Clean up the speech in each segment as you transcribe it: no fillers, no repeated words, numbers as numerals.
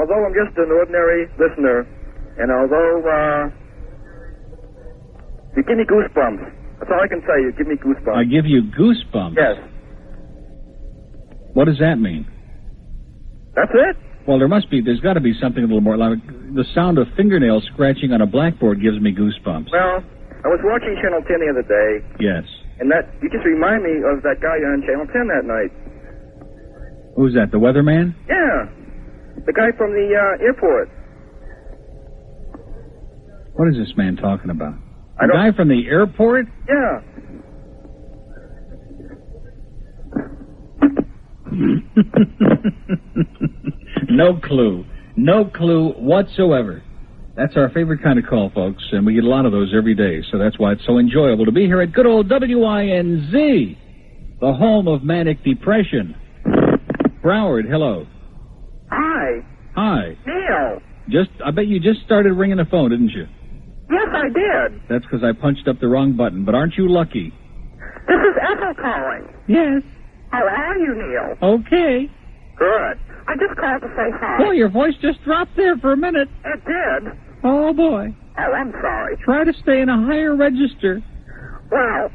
although I'm just an ordinary listener, and although you give me goosebumps. That's all I can say. You give me goosebumps. I give you goosebumps? Yes. What does that mean? That's it. Well, there's got to be something a little more. Like the sound of fingernails scratching on a blackboard gives me goosebumps. Well, I was watching Channel 10 the other day. Yes. And you just remind me of that guy on Channel 10 that night. Who's that, the weatherman? Yeah. The guy from the airport. What is this man talking about? The guy from the airport? Yeah. No clue. No clue whatsoever. That's our favorite kind of call, folks, and we get a lot of those every day, so that's why it's so enjoyable to be here at good old WINZ, the home of manic depression. Broward, hello. Hi. Hi. Neil. I bet you just started ringing the phone, didn't you? Yes, I did. That's because I punched up the wrong button, but aren't you lucky? This is Ethel calling. Yes. How are you, Neil? Okay. Good. I just called to say hi. Well, your voice just dropped there for a minute. It did. Oh, boy. Oh, I'm sorry. Try to stay in a higher register. Well,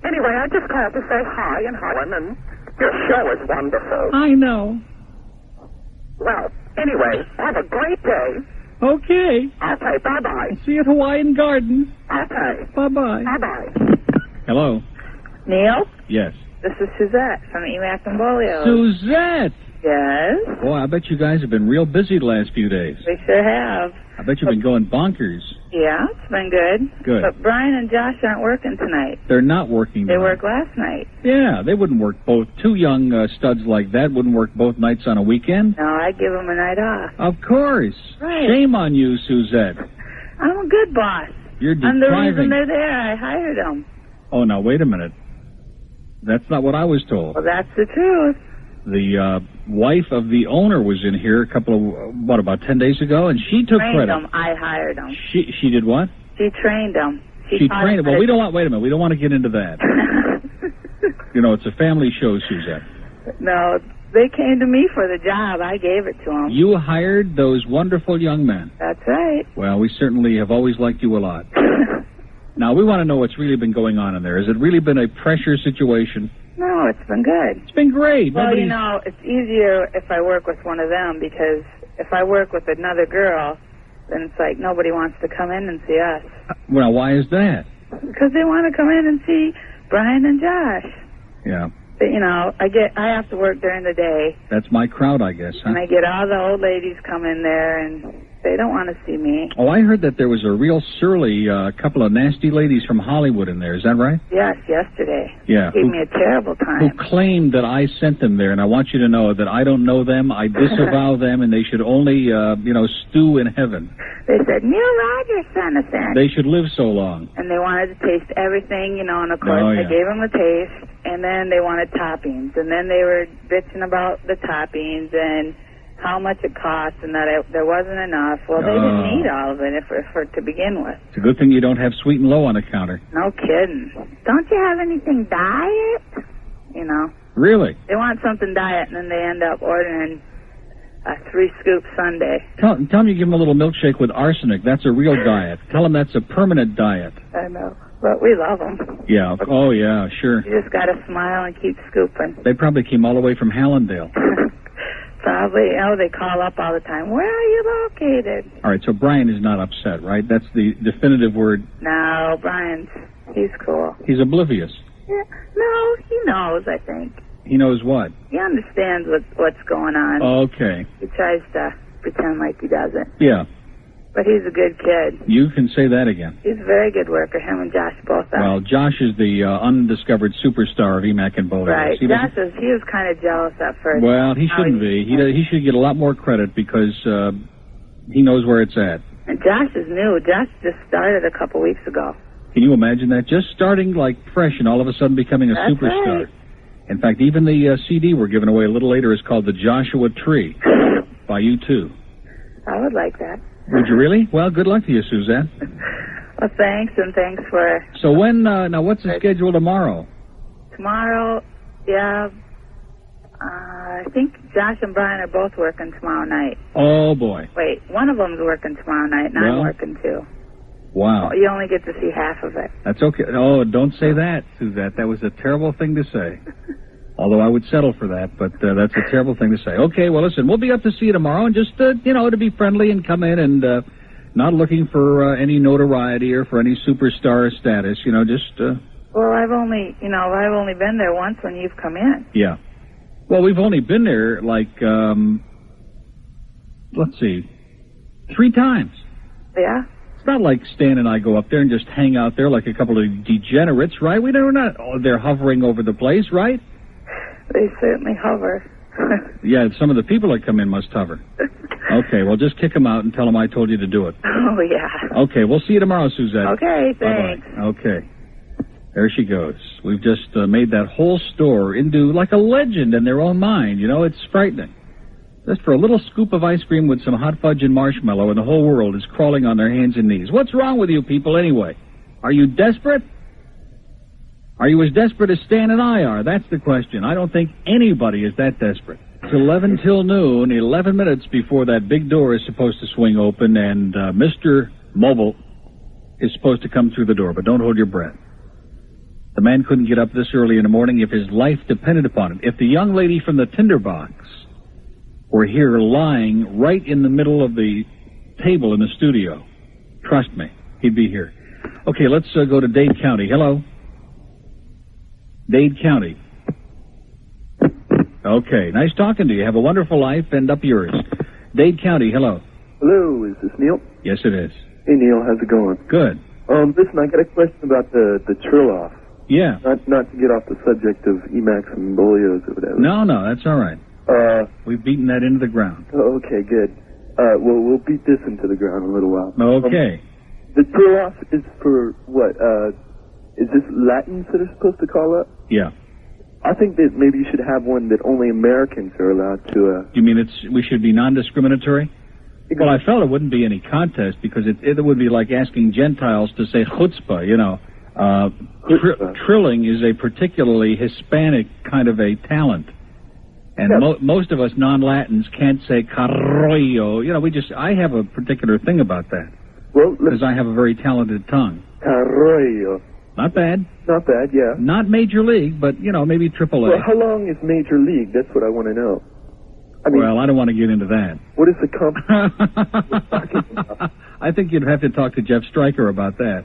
anyway, I just called to say hi and Helen, and your show is wonderful. I know. Well, anyway, have a great day. Okay. Okay, bye-bye. See you at Hawaiian Gardens. Okay. Bye-bye. Bye-bye. Hello. Neil? Yes. This is Suzette from Emac and Bolio. Suzette! Yes? Boy, I bet you guys have been real busy the last few days. We sure have. I bet you've been going bonkers. Yeah, it's been good. Good. But Brian and Josh aren't working tonight. They're not working They tonight. worked last night. Yeah, they wouldn't work both. Two young studs like that wouldn't work both nights on a weekend. No, I'd give them a night off. Of course. Right. Shame on you, Suzette. I'm a good boss. You're I'm the reason depriving. they're there. I hired them. Oh, now, wait a minute. That's not what I was told. Well, that's the truth. The wife of the owner was in here about 10 days ago, and she took Trained credit. them. I hired them. She did what? She trained them. She trained them. Well, we don't want, wait a minute, we don't want to get into that. You know, it's a family show, Suzette. No, they came to me for the job. I gave it to them. You hired those wonderful young men. That's right. Well, we certainly have always liked you a lot. Now, we want to know what's really been going on in there. Has it really been a pressure situation? No, it's been good. It's been great. Well, you know, it's easier if I work with one of them, because if I work with another girl, then it's like nobody wants to come in and see us. Well, why is that? Because they want to come in and see Brian and Josh. Yeah. But, you know, I have to work during the day. That's my crowd, I guess, huh? And I get all the old ladies come in there, and they don't want to see me. Oh, I heard that there was a real surly couple of nasty ladies from Hollywood in there. Is that right? Yes, yesterday. Yeah. Gave me a terrible time. Who claimed that I sent them there, and I want you to know that I don't know them, I disavow them, and they should only, stew in heaven. They said, Neil Rogers sent us in. They should live so long. And they wanted to taste everything, and of course I gave them a taste, and then they wanted toppings, and then they were bitching about the toppings and how much it cost, and that there wasn't enough. Well, they didn't need all of it for to begin with. It's a good thing you don't have sweet and low on the counter. No kidding. Don't you have anything diet? Really? They want something diet, and then they end up ordering a 3-scoop sundae. Tell them you give them a little milkshake with arsenic. That's a real diet. Tell them that's a permanent diet. I know, but we love them. Yeah. Oh, yeah, sure. You just got to smile and keep scooping. They probably came all the way from Hallandale. Probably. They call up all the time. Where are you located? All right, so Brian is not upset, right? That's the definitive word. No, he's cool. He's oblivious. Yeah. No, he knows, I think. He knows what? He understands what's going on. Okay. He tries to pretend like he doesn't. Yeah. But he's a good kid. You can say that again. He's a very good worker. Him and Josh both are. Well, Josh is the undiscovered superstar of Emac and Bolio. Right. He was kind of jealous at first. Well, he shouldn't be. He should get a lot more credit because he knows where it's at. And Josh is new. Josh just started a couple weeks ago. Can you imagine that? Just starting like fresh and all of a sudden becoming a superstar. Right. In fact, even the CD we're giving away a little later is called The Joshua Tree by U2. I would like that. Would you really? Well, good luck to you, Suzanne. Well, thanks, and thanks for... So when, now what's the schedule tomorrow? Tomorrow, yeah, I think Josh and Brian are both working tomorrow night. Oh, boy. Wait, one of them's working tomorrow night, and I'm working too. Wow. You only get to see half of it. That's okay. Oh, don't say that, Suzette. That was a terrible thing to say. Although I would settle for that, but that's a terrible thing to say. Okay, well, listen, we'll be up to see you tomorrow, and just, to be friendly and come in and not looking for any notoriety or for any superstar status, just... Well, I've only been there once when you've come in. Yeah. Well, we've only been there, let's see, 3 times. Yeah? It's not like Stan and I go up there and just hang out there like a couple of degenerates, right? We're not they're hovering over the place, right? They certainly hover. Yeah, some of the people that come in must hover. Okay, well, just kick them out and tell them I told you to do it. Oh, yeah. Okay, we'll see you tomorrow, Suzette. Okay, thanks. Bye-bye. Okay. There she goes. We've just made that whole store into like a legend in their own mind. It's frightening. Just for a little scoop of ice cream with some hot fudge and marshmallow, and the whole world is crawling on their hands and knees. What's wrong with you people anyway? Are you desperate? Are you as desperate as Stan and I are? That's the question. I don't think anybody is that desperate. It's 11 till noon, 11 minutes before that big door is supposed to swing open, and Mr. Mobile is supposed to come through the door, but don't hold your breath. The man couldn't get up this early in the morning if his life depended upon it. If the young lady from the tinderbox were here lying right in the middle of the table in the studio, trust me, he'd be here. Okay, let's go to Dade County. Hello? Dade County. Okay, nice talking to you. Have a wonderful life and up yours. Dade County, hello. Hello, is this Neil? Yes, it is. Hey, Neil, how's it going? Good. Listen, I got a question about the trill-off. Yeah. Not to get off the subject of Emacs and Bolios or whatever. No, that's all right. We've beaten that into the ground. Okay, good. Well, we'll beat this into the ground in a little while. Okay. The trill-off is for what? Is this Latins that are supposed to call up? Yeah. I think that maybe you should have one that only Americans are allowed to... You mean we should be non-discriminatory? Well, I felt it wouldn't be any contest because it would be like asking Gentiles to say chutzpah, Trilling is a particularly Hispanic kind of a talent. And most of us non-Latins can't say carroyo. I have a particular thing about that. Well, because I have a very talented tongue. Carroyo. Not bad. Not bad, yeah. Not Major League, but, maybe Triple A. Well, how long is Major League? That's what I want to know. Well, I don't want to get into that. What is the competition? I think you'd have to talk to Jeff Stryker about that.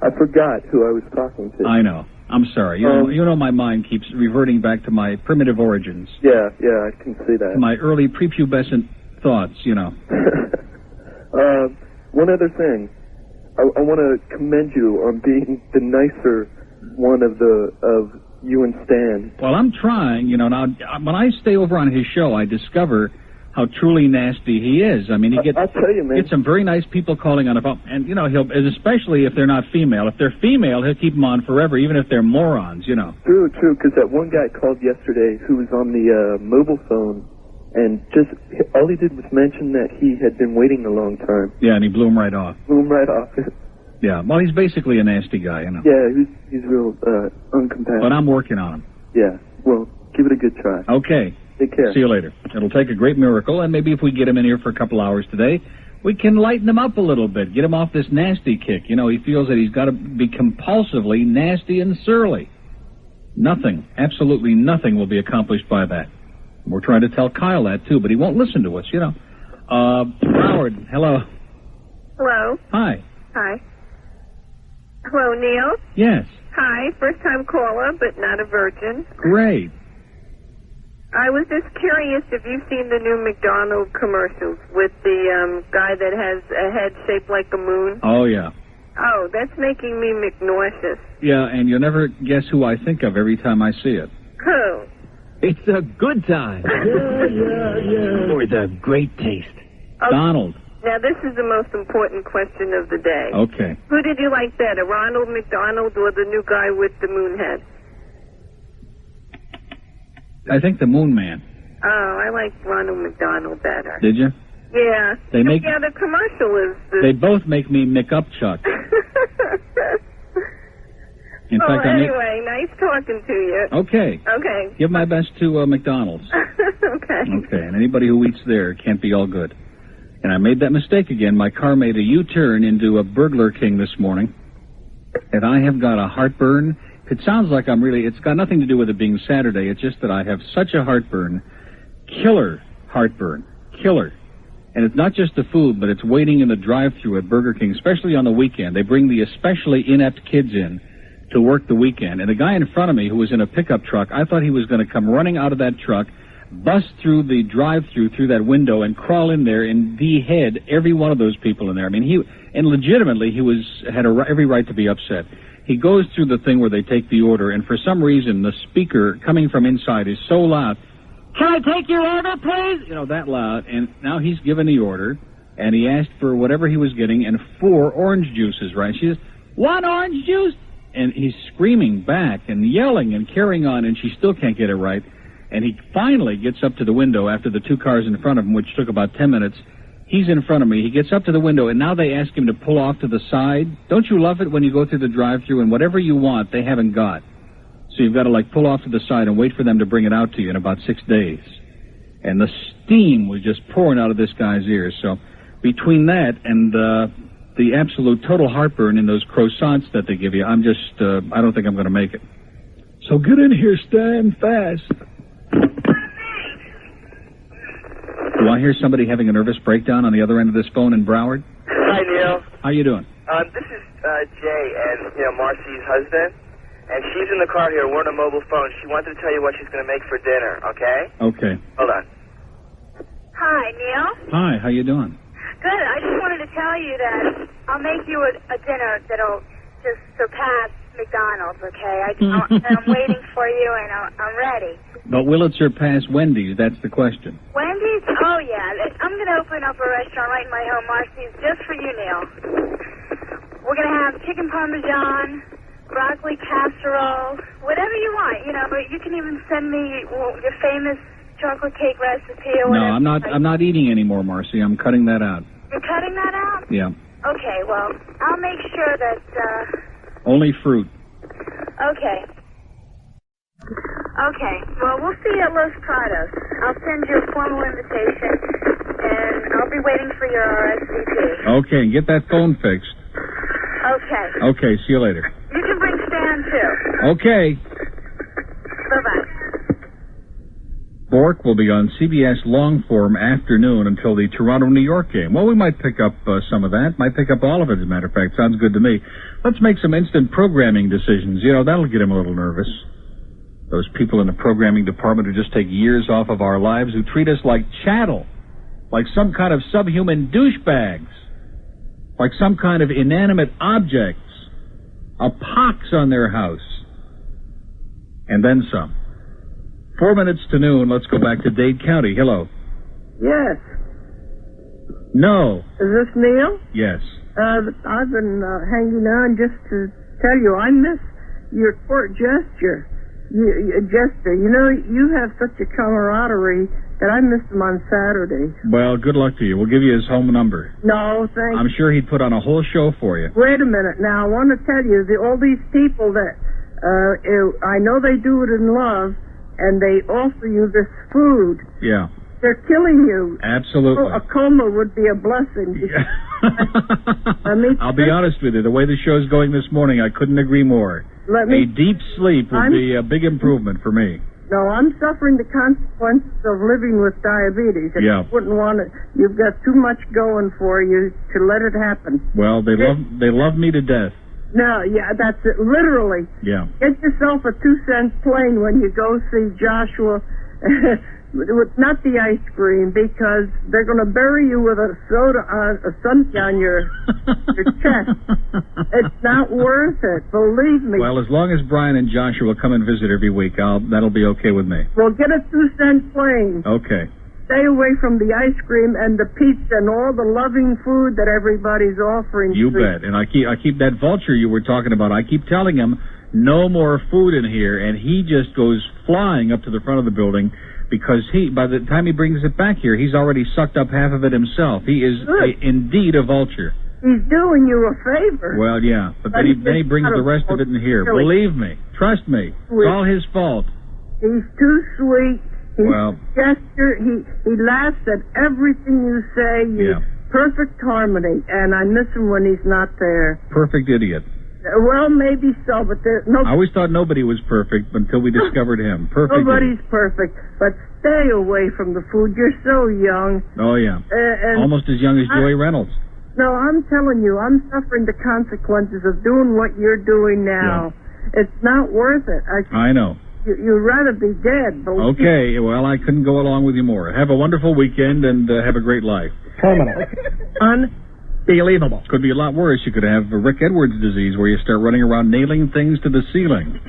I forgot who I was talking to. I know. I'm sorry. You know my mind keeps reverting back to my primitive origins. Yeah, I can see that. My early prepubescent thoughts, One other thing. I want to commend you on being the nicer one of you and Stan. Well, I'm trying, now, when I stay over on his show, I discover how truly nasty he is. I mean, I'll tell you, man. Gets some very nice people calling on the phone, and, especially if they're not female. If they're female, he'll keep them on forever, even if they're morons, True, because that one guy called yesterday who was on the mobile phone, and just all he did was mention that he had been waiting a long time. Yeah, and he blew him right off. Yeah, well, he's basically a nasty guy, Yeah, he's real uncompassionate. But I'm working on him. Yeah, well, give it a good try. Okay. Take care. See you later. It'll take a great miracle, and maybe if we get him in here for a couple hours today, we can lighten him up a little bit, get him off this nasty kick. He feels that he's got to be compulsively nasty and surly. Nothing, absolutely nothing will be accomplished by that. We're trying to tell Kyle that, too, but he won't listen to us, Howard, hello. Hello. Hi. Hi. Hello, Neil? Yes. Hi, first-time caller, but not a virgin. Great. I was just curious if you've seen the new McDonald's commercials with the guy that has a head shaped like a moon. Oh, yeah. Oh, that's making me McNauseous. Yeah, and you'll never guess who I think of every time I see it. Who? It's a good time. Yeah. With a great taste. Okay. Donald. Now, this is the most important question of the day. Okay. Who did you like better, Ronald McDonald or the new guy with the moon head? I think the Moon Man. Oh, I like Ronald McDonald better. Did you? Yeah. Yeah, the commercial is... They both make me McUpchuck. In fact, anyway, nice talking to you. Okay. Okay. Give my best to McDonald's. Okay. Okay, and anybody who eats there can't be all good. And I made that mistake again. My car made a U-turn into a Burglar King this morning. And I have got a heartburn. It sounds like it's got nothing to do with it being Saturday. It's just that I have such a heartburn. Killer heartburn. Killer. And it's not just the food, but it's waiting in the drive-thru at Burger King, especially on the weekend. They bring the especially inept kids in to work the weekend. And the guy in front of me who was in a pickup truck, I thought he was going to come running out of that truck, bust through the drive-thru through that window and crawl in there and de-head every one of those people in there. I mean, legitimately, he had every right to be upset. He goes through the thing where they take the order, and for some reason, the speaker coming from inside is so loud, "Can I take your order, please?" You know, that loud. And now he's given the order, and he asked for whatever he was getting and 4 orange juices, right? She says, "1 orange juice?" And he's screaming back and yelling and carrying on, and she still can't get it right. And he finally gets up to the window after the 2 cars in front of him, which took about 10 minutes. He's in front of me. He gets up to the window, and now they ask him to pull off to the side. Don't you love it when you go through the drive-thru and whatever you want, they haven't got? So you've got to, pull off to the side and wait for them to bring it out to you in about 6 days. And the steam was just pouring out of this guy's ears. So between that and the absolute total heartburn in those croissants that they give you, I don't think I'm going to make it. So get in here, stand fast. Do I hear somebody having a nervous breakdown on the other end of this phone in Broward? Hi, Neil. How you doing? This is Jay and, Marcy's husband. And she's in the car here. We're on a mobile phone. She wanted to tell you what she's going to make for dinner, okay? Okay. Hold on. Hi, Neil. Hi, how you doing? Good. I just wanted to tell you that I'll make you a dinner that'll just surpass McDonald's, okay? I'm waiting for you, and I'm ready. But will it surpass Wendy's? That's the question. Wendy's? Oh, yeah. I'm going to open up a restaurant right in my home, Marcy's, just for you, Neil. We're going to have chicken parmesan, broccoli casserole, whatever you want, but you can even send me your famous chocolate cake recipe or whatever. No, I'm not eating anymore, Marcy. I'm cutting that out. You're cutting that out? Yeah. Okay, well, I'll make sure that, Only fruit. Okay. Okay, well, we'll see you at Los Prados. I'll send you a formal invitation, and I'll be waiting for your RSVP. Okay, get that phone fixed. Okay. Okay, see you later. You can bring Stan, too. Okay. Bye-bye. Bork will be on CBS long-form afternoon until the Toronto-New York game. Well, we might pick up some of that. Might pick up all of it, as a matter of fact. Sounds good to me. Let's make some instant programming decisions. That'll get him a little nervous. Those people in the programming department who just take years off of our lives, who treat us like chattel, like some kind of subhuman douchebags, like some kind of inanimate objects, a pox on their house, and then some. 4 minutes to noon. Let's go back to Dade County. Hello. Yes. No. Is this Neil? Yes. I've been hanging on just to tell you I miss your court gesture. You have such a camaraderie that I missed him on Saturday. Well, good luck to you. We'll give you his home number. No, thanks. I'm sure he'd put on a whole show for you. Wait a minute. Now, I want to tell you, all these people that, I know they do it in love, and they offer you this food. Yeah. They're killing you. Absolutely. A coma would be a blessing. Yeah. I'll be honest with you. The way the show's going this morning, I couldn't agree more. A deep sleep would be a big improvement for me. No, I'm suffering the consequences of living with diabetes. And yeah. You wouldn't want it. You've got too much going for you to let it happen. Well, they love me to death. No, yeah, that's it. Literally. Yeah. Get yourself a 2-cent plane when you go see Joshua. Not the ice cream, because they're going to bury you with a soda on your chest. It's not worth it, believe me. Well, as long as Brian and Joshua come and visit every week, that'll be okay with me. Well, get a 2-cent plane. Okay. Stay away from the ice cream and the pizza and all the loving food that everybody's offering. You bet. And I keep that vulture you were talking about. I keep telling him no more food in here, and he just goes flying up to the front of the building because by the time he brings it back here, he's already sucked up half of it himself. He is indeed a vulture. He's doing you a favor. Well, yeah, but then he brings the rest of it in here. Believe me. Trust me. It's all his fault. He's too sweet. He laughs at everything you say. Perfect harmony, and I miss him when he's not there. Perfect idiot. Well, maybe so, but I always thought nobody was perfect until we discovered him. Perfect. Nobody's perfect, but stay away from the food. You're so young. Oh, yeah. Almost as young as Joey Reynolds. No, I'm telling you, I'm suffering the consequences of doing what you're doing now. Yeah. It's not worth it. I know. You'd rather be dead. Okay, well, I couldn't go along with you more. Have a wonderful weekend and have a great life. Terminal. Unbelievable. Could be a lot worse. You could have Rick Edwards disease where you start running around nailing things to the ceiling.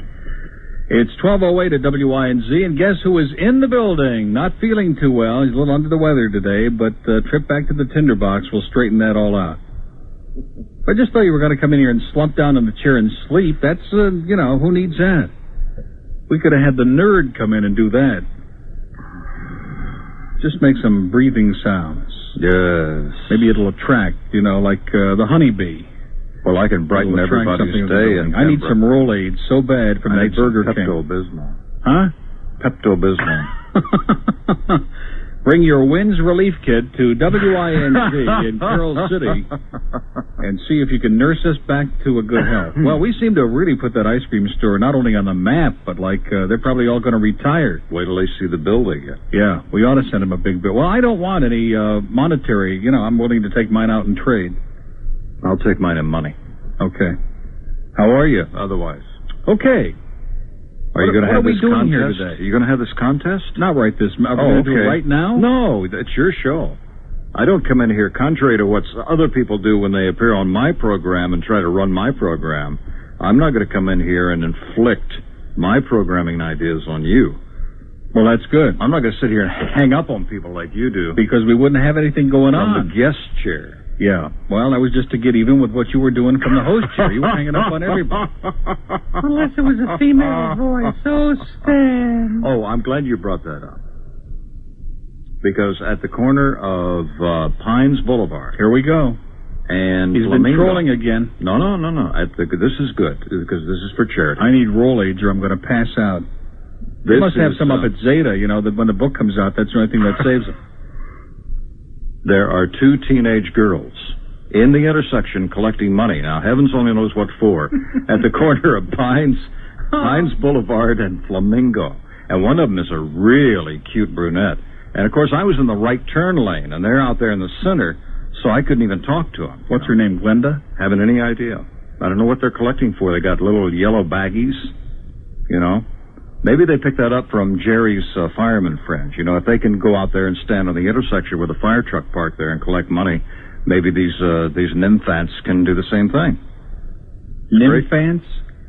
It's 12:08 at WINZ, and guess who is in the building? Not feeling too well. He's a little under the weather today, but a trip back to the tinderbox will straighten that all out. I just thought you were going to come in here and slump down in the chair and sleep. That's, who needs that? We could have had the nerd come in and do that. Just make some breathing sounds. Yes. Maybe it'll attract, like the honeybee. Well, I can brighten everybody's day. And I need some Rolaids so bad from that Burger King. Pepto-Bismol. Huh? Pepto-Bismol. Bring your Winds Relief Kit to WINZ in Carroll City and see if you can nurse us back to a good health. Well, we seem to have really put that ice cream store not only on the map, but they're probably all going to retire. Wait till they see the bill they get. Yeah, we ought to send them a big bill. Well, I don't want any monetary. I'm willing to take mine out in trade. I'll take mine in money. Okay. How are you? Otherwise. Okay. Are you going to have this contest? Here today? Are you going to have this contest? Not right this minute. Are we going to do it right now? No, it's your show. I don't come in here, contrary to what other people do when they appear on my program and try to run my program. I'm not going to come in here and inflict my programming ideas on you. Well, that's good. I'm not going to sit here and hang up on people like you do. Because we wouldn't have anything going on. From the guest chair. Yeah. Well, that was just to get even with what you were doing from the host chair. You were hanging up on everybody. Unless it was a female voice. Oh, Stan. Oh, I'm glad you brought that up. Because at the corner of Pines Boulevard. Here we go. And he's Flamingo, been trolling again. No. This is good, because this is for charity. I need Rolaids or I'm going to pass out. They must have some up at Zeta, that when the book comes out, that's the only thing that saves them. There are two teenage girls in the intersection collecting money. Now, heavens only knows what for. At the corner of Pines Boulevard and Flamingo. And one of them is a really cute brunette. And, of course, I was in the right turn lane, and they're out there in the center, so I couldn't even talk to them. What's her name, Glenda? Haven't any idea. I don't know what they're collecting for. They got little yellow baggies, Maybe they picked that up from Jerry's fireman friends. If they can go out there and stand on the intersection with a fire truck parked there and collect money, maybe these nymphants can do the same thing. Nymphants?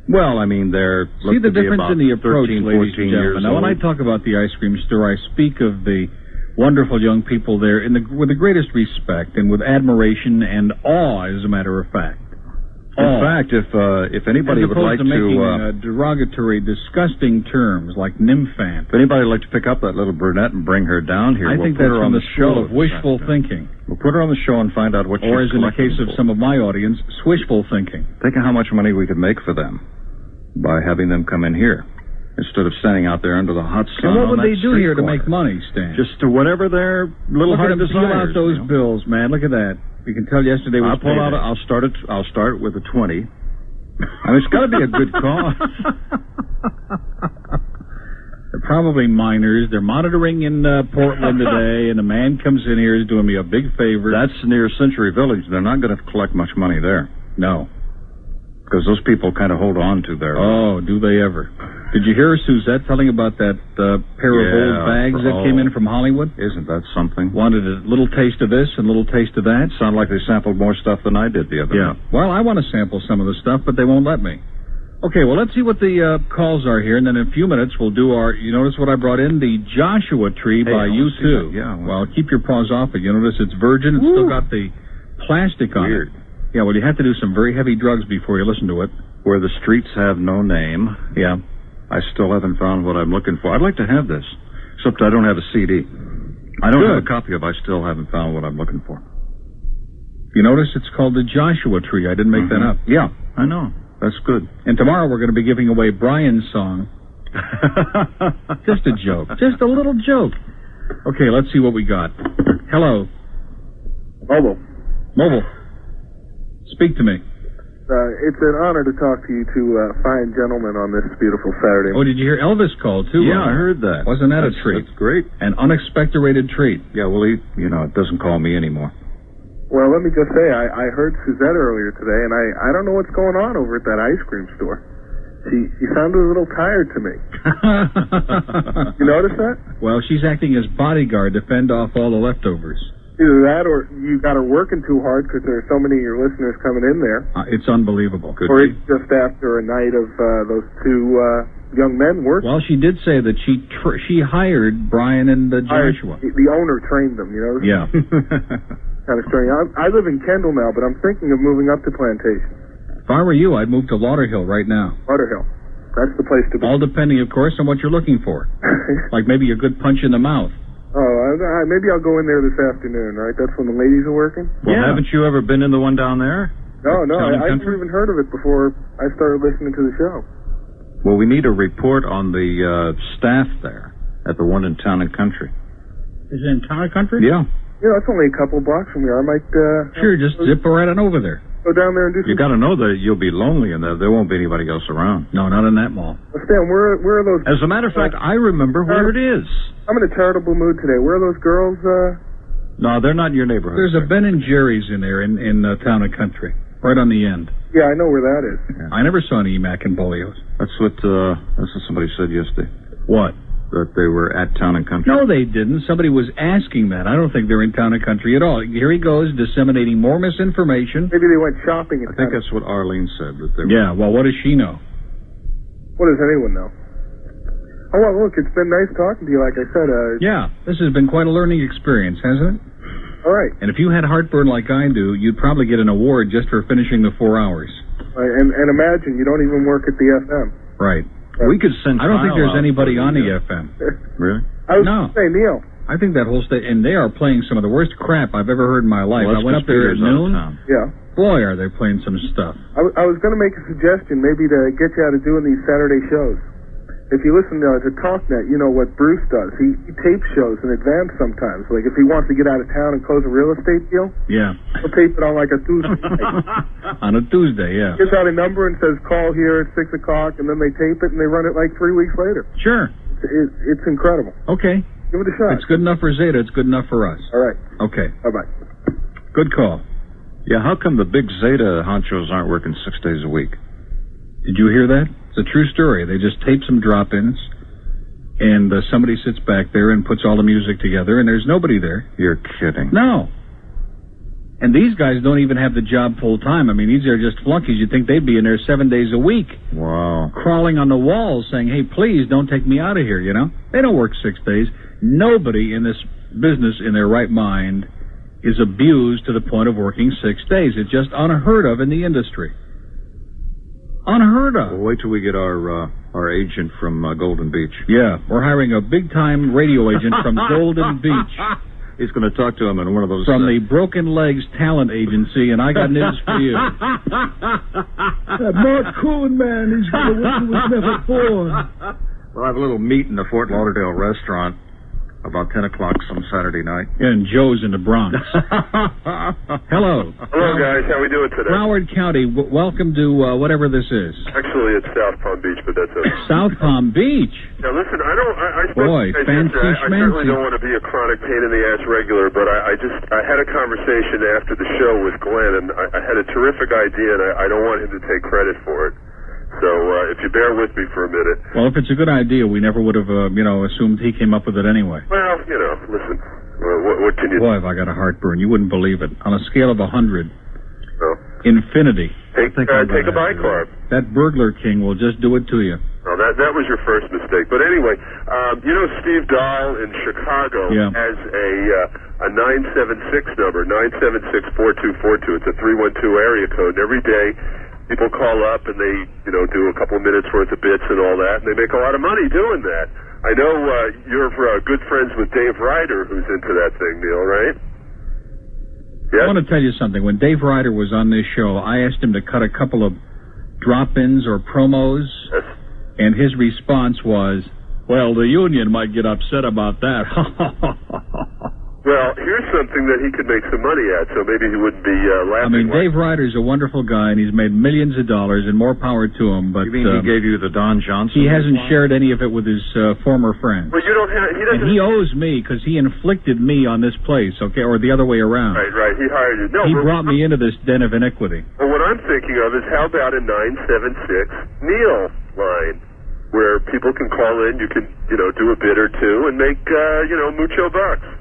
Well, I mean, they're... See the difference in the approach, 13, ladies and gentlemen. Now, when I talk about the ice cream store, I speak of the wonderful young people there with the greatest respect and with admiration and awe, as a matter of fact. In fact, if anybody would like to making derogatory, disgusting terms like nymphant. If anybody would like to pick up that little brunette and bring her down here, I think that's from the show of wishful thinking. We'll put her on the show and find out what she's collecting. Or, as in the case of some of my audience, swishful thinking. Think of how much money we could make for them by having them come in here instead of standing out there under the hot sun. And what would they do here to make money, Stan? Just to whatever their little heart desires. Peel out those bills, man. Look at that. You can tell yesterday was payday. I'll start with a 20. I mean, it's got to be a good cause. They're probably minors. They're monitoring in Portland today, and a man comes in here, is doing me a big favor. That's near Century Village. They're not going to collect much money there. No. Because those people kind of hold on to their... Oh, do they ever? Did you hear Suzette telling about that pair of old bags that came in from Hollywood? Isn't that something? Wanted a little taste of this and a little taste of that. Sound like they sampled more stuff than I did the other night. Well, I want to sample some of the stuff, but they won't let me. Okay, well, let's see what the calls are here, and then in a few minutes we'll do our... You notice what I brought in? The Joshua Tree by U2. Yeah. Well, keep your paws off it. You notice it's virgin. It's still got the plastic on it. Yeah, well, you have to do some very heavy drugs before you listen to it. Where the streets have no name. Yeah. I still haven't found what I'm looking for. I'd like to have this, except I don't have a CD. I don't have a copy of I still haven't found what I'm looking for. You notice it's called the Joshua Tree. I didn't make that up. Yeah, I know. That's good. And tomorrow we're going to be giving away Brian's song, Just a joke. Just a little joke. Okay, let's see what we got. Hello. Mobile. Speak to me. It's an honor to talk to you two fine gentlemen on this beautiful Saturday. Oh, did you hear Elvis call, too? Yeah, I heard that. Wasn't that a treat? That's great. An unexpected treat. Yeah, well, he, it doesn't call me anymore. Well, let me just say, I heard Suzette earlier today, and I don't know what's going on over at that ice cream store. She sounded a little tired to me. You notice that? Well, she's acting as bodyguard to fend off all the leftovers. Either that or you got her working too hard because there are so many of your listeners coming in there. It's unbelievable. Or it's just after a night of those two young men working. Well, she did say that she hired Brian and Joshua. The owner trained them, you know? Yeah. Kind of strange. I live in Kendall now, but I'm thinking of moving up to Plantation. If I were you, I'd move to Lauderhill right now. Lauderhill. That's the place to be. All depending, of course, on what you're looking for. Like maybe a good punch in the mouth. Oh, maybe I'll go in there this afternoon, right? That's when the ladies are working? Well, haven't you ever been in the one down there? No, I never even heard of it before I started listening to the show. Well, we need a report on the staff there at the one in Town and Country. Is it in Town and Country? Yeah. Yeah, it's only a couple blocks from here. I might... Sure, just zip right on over there. Go down there and do some... You got to know that you'll be lonely and that there won't be anybody else around. No, not in that mall. Well, Stan, where are those... As a matter of fact, I remember where it is. I'm in a charitable mood today. Where are those girls, No, they're not in your neighborhood. There's a Ben and Jerry's in there in Town and Country. Right on the end. Yeah, I know where that is. Yeah. I never saw any Emac and Bolio's. That's what somebody said yesterday. What? That they were at Town and Country. No, they didn't. Somebody was asking that. I don't think they're in Town and Country at all. Here he goes, disseminating more misinformation. Maybe they went shopping. I think that's what Arlene said. That they were. Yeah, well, what does she know? What does anyone know? Oh, well, look, it's been nice talking to you, like I said. Yeah, this has been quite a learning experience, hasn't it? All right. And if you had heartburn like I do, you'd probably get an award just for finishing the 4 hours. And imagine, you don't even work at the FM. Right. We could send I don't think there's Kyle anybody out on the FM. Really? I was No. going to say, Neil. I think that whole state, and they are playing some of the worst crap I've ever heard in my life. Well, I went up there at noon. Yeah. Boy, are they playing some stuff. I was going to make a suggestion, maybe to get you out of doing these Saturday shows. If you listen to TalkNet, you know what Bruce does. He tapes shows in advance sometimes. Like if he wants to get out of town and close a real estate deal, yeah, he'll tape it on like a Tuesday night. On a Tuesday, yeah. Gives out a number and says, call here at 6 o'clock, and then they tape it and they run it like 3 weeks later. Sure. It's incredible. Okay. Give it a shot. If it's good enough for Zeta, it's good enough for us. All right. Okay. Bye-bye. Good call. Yeah, how come the big Zeta honchos aren't working 6 days a week? Did you hear that? It's a true story. They just tape some drop-ins, and somebody sits back there and puts all the music together, and there's nobody there. You're kidding. No. And these guys don't even have the job full-time. I mean, these are just flunkies. You'd think they'd be in there 7 days a week. Wow. Crawling on the walls saying, hey, please don't take me out of here, you know? They don't work 6 days. Nobody in this business in their right mind is abused to the point of working 6 days. It's just unheard of in the industry. Unheard of. Well, wait till we get our agent from Golden Beach. Yeah, we're hiring a big-time radio agent from Golden Beach. He's going to talk to him in one of those... From the Broken Legs Talent Agency, and I got news for you. That Mark Cohen man, he's going to wish he was never born. We'll have a little meet in the Fort Lauderdale restaurant about 10 o'clock some Saturday night. Yeah, and Joe's in the Bronx. Hello. Hello, guys. How we doing today? Broward County, welcome to whatever this is. Actually, it's South Palm Beach, but that's okay. South Palm Beach? Now, listen, I Boy, fancy I certainly schmancy. don't want to be a chronic pain in the ass regular, but I had a conversation after the show with Glenn, and I had a terrific idea, and I don't want him to take credit for it. So, if you bear with me for a minute. Well, if it's a good idea, we never would have, assumed he came up with it anyway. Well, listen, what can you do? Boy, have I got a heartburn. You wouldn't believe it. On a scale of 100, infinity. Take a bicarb. That burglar king will just do it to you. No, that was your first mistake. But anyway, Steve Dahl in Chicago has a 976 number, 976-4242. It's a 312 area code, and every day people call up and they, do a couple of minutes worth of bits and all that, and they make a lot of money doing that. I know you're good friends with Dave Ryder, who's into that thing, Neil, right? Yes? I want to tell you something. When Dave Ryder was on this show, I asked him to cut a couple of drop-ins or promos, And his response was, well, the union might get upset about that. Well, here's something that he could make some money at, so maybe he wouldn't be laughing. I mean, Dave Ryder's a wonderful guy, and he's made millions of dollars, and more power to him. But you mean he gave you the Don Johnson? He hasn't shared any of it with his former friends. Well, you don't have. He doesn't. And he owes me because he inflicted me on this place, okay, or the other way around. Right. He hired you. No, he brought me into this den of iniquity. Well, what I'm thinking of is how about a 976 Neil line, where people can call in, you can, do a bid or two and make, mucho bucks.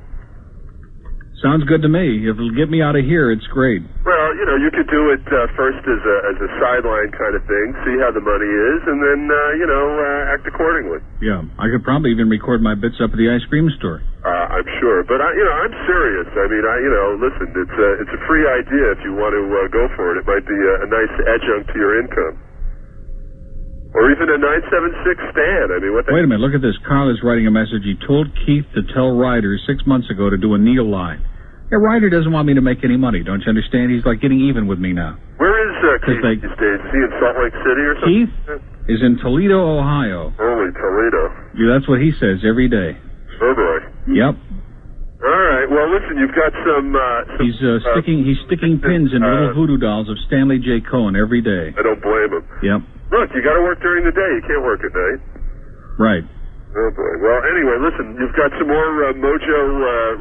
Sounds good to me. If it'll get me out of here, it's great. Well, you could do it first as a sideline kind of thing, see how the money is, and then, act accordingly. Yeah, I could probably even record my bits up at the ice cream store. I'm sure, but I'm serious. I mean, listen, it's a free idea if you want to go for it. It might be a nice adjunct to your income. Or even a 976 stand. I mean, what the... Wait a minute, look at this. Carl is writing a message. He told Keith to tell Ryder 6 months ago to do a Neil line. Yeah, Ryder doesn't want me to make any money, don't you understand? He's like getting even with me now. Where is Keith these days? Is he in Salt Lake City or something? Keith is in Toledo, Ohio. Holy Toledo. Yeah, that's what he says every day. Oh, boy. Yep. All right, well, listen, you've got some he's sticking pins in little voodoo dolls of Stanley J. Cohen every day. I don't blame him. Yep. Look, you got to work during the day. You can't work at night. Right. Oh, boy. Well, anyway, listen, you've got some more Mojo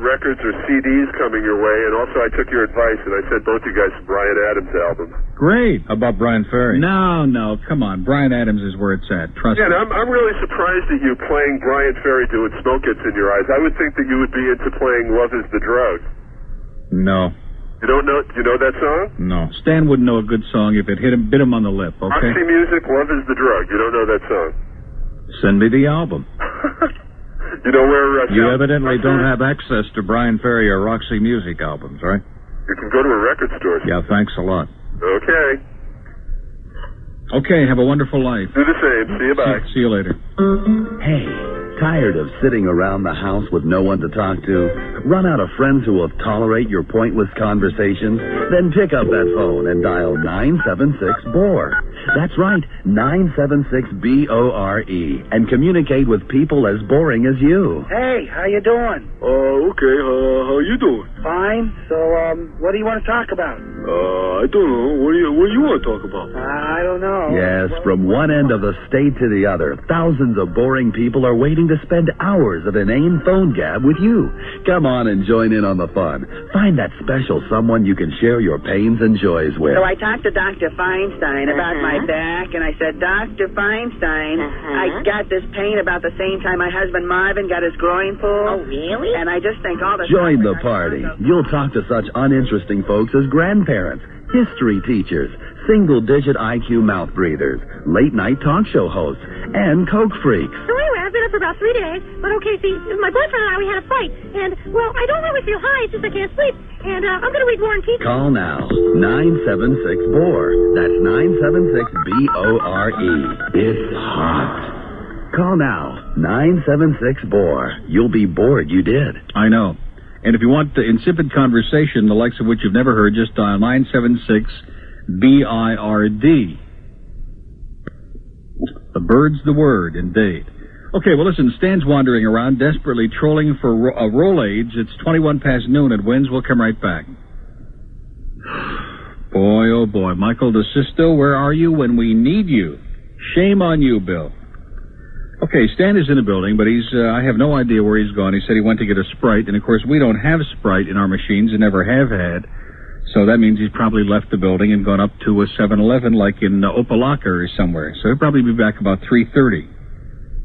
records or CDs coming your way, and also I took your advice, and I sent both you guys some Bryan Adams albums. Great. How about Bryan Ferry? No, come on. Bryan Adams is where it's at. Trust me. Yeah, and I'm really surprised at you playing Bryan Ferry doing Smoke Gets in Your Eyes. I would think that you would be into playing Love is the Drug. No. You don't know? Do you know that song? No. Stan wouldn't know a good song if it bit him on the lip, okay? Roxy Music, Love is the Drug. You don't know that song? Send me the album. You know where... you evidently don't have access to Bryan Ferry or Roxy Music albums, right? You can go to a record store. Yeah, thanks a lot. Okay. Okay, have a wonderful life. Do the same. See you, bye. See you later. Hey, tired of sitting around the house with no one to talk to? Run out of friends who will tolerate your pointless conversations? Then pick up that phone and dial 976-BORE. That's right, 976-BORE, and communicate with people as boring as you. Hey, how you doing? Okay, how you doing? Fine. So, what do you want to talk about? I don't know. What do you want to talk about? I don't know. Yes, from one end of the state to the other, thousands of boring people are waiting to spend hours of inane phone gab with you. Come on and join in on the fun. Find that special someone you can share your pains and joys with. So I talked to Dr. Feinstein about my back, and I said, Dr. Feinstein, I got this pain about the same time my husband Marvin got his groin pulled. Oh, really? And I just think all the... Join the party. You'll talk to such uninteresting folks as grandparents, history teachers, single-digit IQ mouth breathers, late-night talk show hosts, and coke freaks. So anyway, I've been up for about 3 days, but okay, see, my boyfriend and I, we had a fight, and, well, I don't really feel high, it's just I can't sleep, and I'm going to read War and Peace. Call now, 976-BORE. That's 976-BORE. It's hot. Call now, 976-BORE. You'll be bored you did. I know. And if you want the insipid conversation, the likes of which you've never heard, just dial 976-BIRD. The bird's the word, indeed. Okay, well, listen, Stan's wandering around, desperately trolling for roll aids. It's 21 past noon at Wynn's. We'll come right back. Boy, oh boy. Michael DeSisto, where are you when we need you? Shame on you, Bill. Okay, Stan is in the building, but I have no idea where he's gone. He said he went to get a Sprite, and of course we don't have Sprite in our machines and never have had. So that means he's probably left the building and gone up to a 7-Eleven like in Opelika or somewhere. So he'll probably be back about 3:30.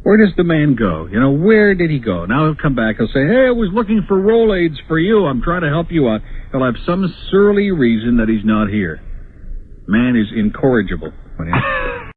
Where does the man go? You know, where did he go? Now he'll come back. He'll say, hey, I was looking for roll aids for you. I'm trying to help you out. He'll have some surly reason that he's not here. Man is incorrigible.